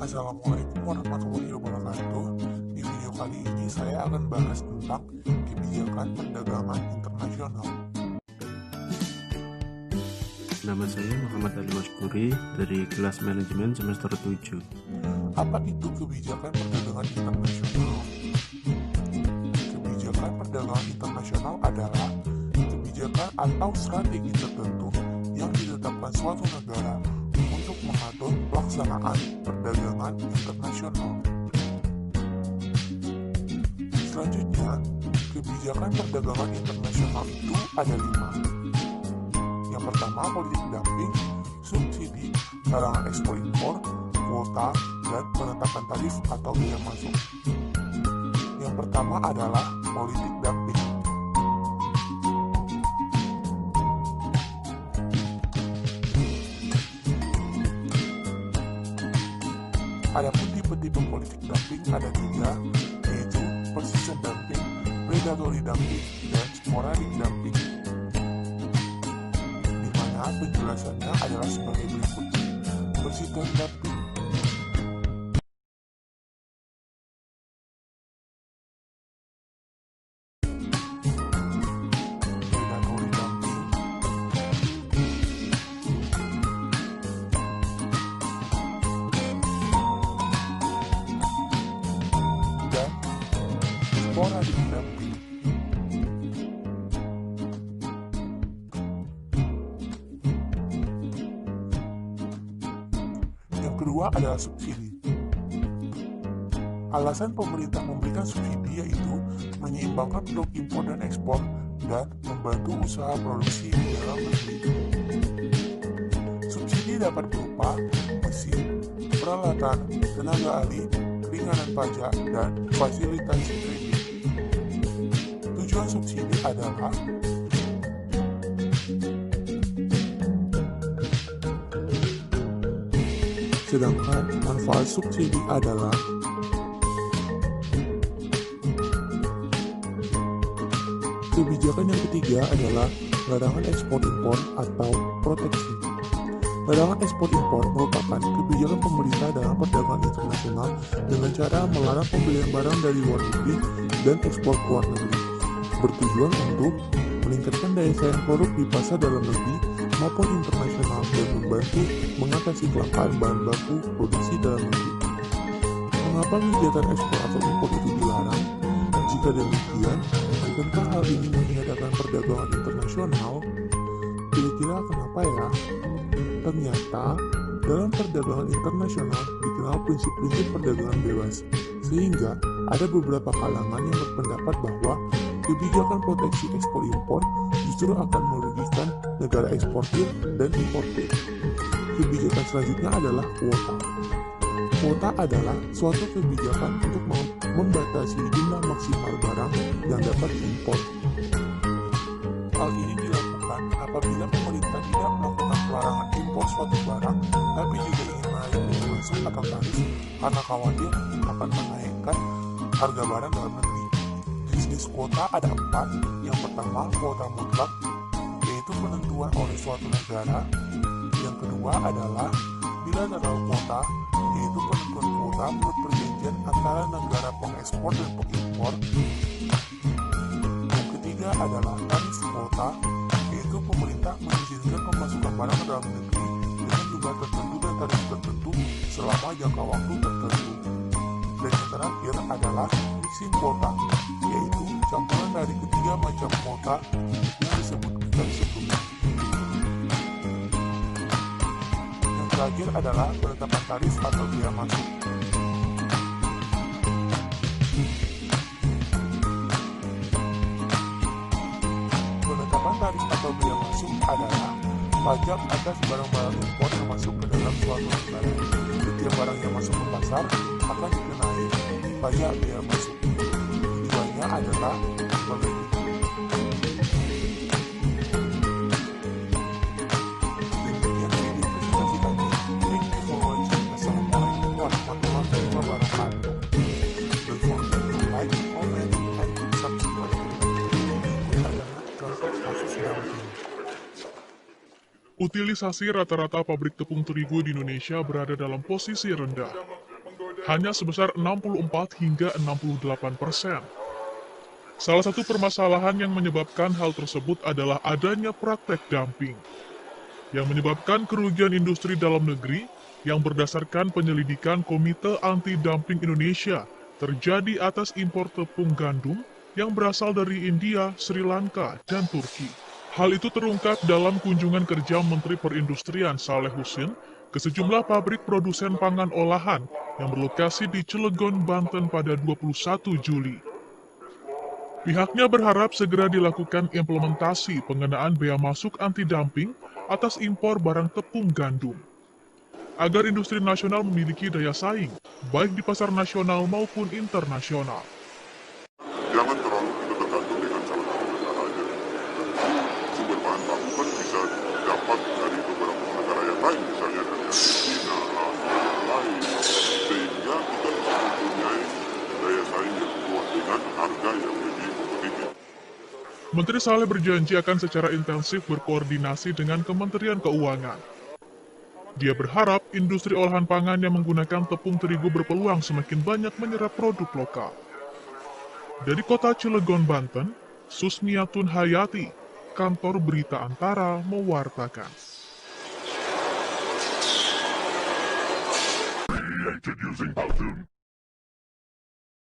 Assalamualaikum warahmatullahi wabarakatuh. Di video kali ini saya akan bahas tentang kebijakan perdagangan internasional. Nama saya Muhammad Ali Maskuri dari kelas manajemen semester 7. Apa itu kebijakan perdagangan internasional? Kebijakan perdagangan internasional adalah kebijakan atau strategi tertentu yang ditetapkan suatu negara untuk mengatur pelaksanaan perdagangan internasional. Selanjutnya, kebijakan perdagangan internasional itu ada 5. Yang pertama, politik dumping, subsidi, larangan ekspor impor, kuota, dan penetapan tarif atau biaya masuk. Yang pertama adalah politik dumping. Adapun tipe-tipe politik dumping ada 3, yaitu persistent dumping, predatory dumping, dan sporadic dumping. Di mana penjelasannya adalah sebagai berikut. Persistent dumping predatory dumping dan sporadic dumping. Yang kedua adalah subsidi. Alasan pemerintah memberikan subsidi yaitu menyeimbangkan produk impor dan ekspor dan membantu usaha produksi di dalam negeri. Subsidi dapat berupa mesin, peralatan, tenaga ahli, keringanan pajak, dan fasilitasi kredit. Tujuan subsidi adalah sedangkan manfaat subsidi adalah kebijakan yang ketiga adalah larangan ekspor impor atau proteksi. Larangan ekspor impor merupakan kebijakan pemerintah dalam perdagangan internasional dengan cara melarang pembelian barang dari luar negeri dan ekspor ke luar negeri, bertujuan untuk meningkatkan daya saing produk di pasar dalam negeri maupun internasional dan membantu mengatasi kelangkaan bahan baku produksi dalam negeri. Mengapa kegiatan ekspor atau impor itu dilarang? Jika demikian, bukankah hal ini meniadakan perdagangan internasional? Kira-kira kenapa ya? Ternyata, dalam perdagangan internasional dikenal prinsip-prinsip perdagangan bebas, sehingga ada beberapa kalangan yang berpendapat bahwa kebijakan proteksi ekspor impor justru akan merugikan negara eksportir dan importir. Kebijakan selanjutnya adalah kuota. Kuota adalah suatu kebijakan untuk membatasi jumlah maksimal barang yang dapat diimpor. Hal ini dilakukan apabila pemerintah tidak melakukan pelarangan impor suatu barang, tapi juga ingin menaikkan biaya masuk atau tarif karena khawatir akan menaikkan harga barang dalam negeri. Jenis kuota ada 4. Yang pertama, kuota mutlak, yaitu penentuan oleh suatu negara. Yang kedua adalah bilateral kuota, yaitu penentuan kuota menurut perjanjian antara negara pengekspor dan pengimpor. Yang ketiga adalah tarif kuota, yaitu pemerintah mengizinkan pemasukan barang ke dalam negeri dengan jumlah tertentu dan tarif tertentu selama jangka waktu tertentu. Dan yang terakhir adalah mixing kuota, yaitu campuran dari ketiga macam kuota yang disebutkan tadi sebelumnya. Yang terakhir adalah penetapan tarif atau biaya masuk. Penetapan tarif atau biaya masuk adalah pajak atas barang-barang impor yang masuk ke dalam suatu negara. Setiap barang yang masuk ke pasar akan dikenai pajak biaya masuk. Tujuannya adalah sebagai demikian video presentasi kami. Thank you for watching. Assalamualaikum warahmatullahi wabarakatuh. Don't forget to like, comment, and subscribe. Berikut adalah contoh kasus dumping. Utilisasi rata-rata pabrik tepung terigu di Indonesia berada dalam posisi rendah. hanya sebesar 64 hingga 68%. Salah satu permasalahan yang menyebabkan hal tersebut adalah adanya praktek dumping, yang menyebabkan kerugian industri dalam negeri yang berdasarkan penyelidikan Komite Anti-Dumping Indonesia terjadi atas impor tepung gandum yang berasal dari India, Sri Lanka, dan Turki. Hal itu terungkap dalam kunjungan kerja Menteri Perindustrian Saleh Husin ke sejumlah pabrik produsen pangan olahan yang berlokasi di Cilegon, Banten pada 21 Juli. Pihaknya berharap segera dilakukan implementasi pengenaan bea masuk anti-dumping atas impor barang tepung gandum, agar industri nasional memiliki daya saing, baik di pasar nasional maupun internasional. Jangan terlalu kita tergantung dengan salah satu negara aja. Sumber bahan baku kan bisa dapat dari beberapa negara yang lain, misalnya dari China, yang lain, sehingga kita bisa mempunyai daya saing yang kuat dengan harga yang lebih kompetitif. Menteri Saleh berjanji akan secara intensif berkoordinasi dengan Kementerian Keuangan. Dia berharap industri olahan pangan yang menggunakan tepung terigu berpeluang semakin banyak menyerap produk lokal. Dari kota Cilegon, Banten, Susmiatun Hayati, Kantor Berita Antara mewartakan. Introducing Bautun.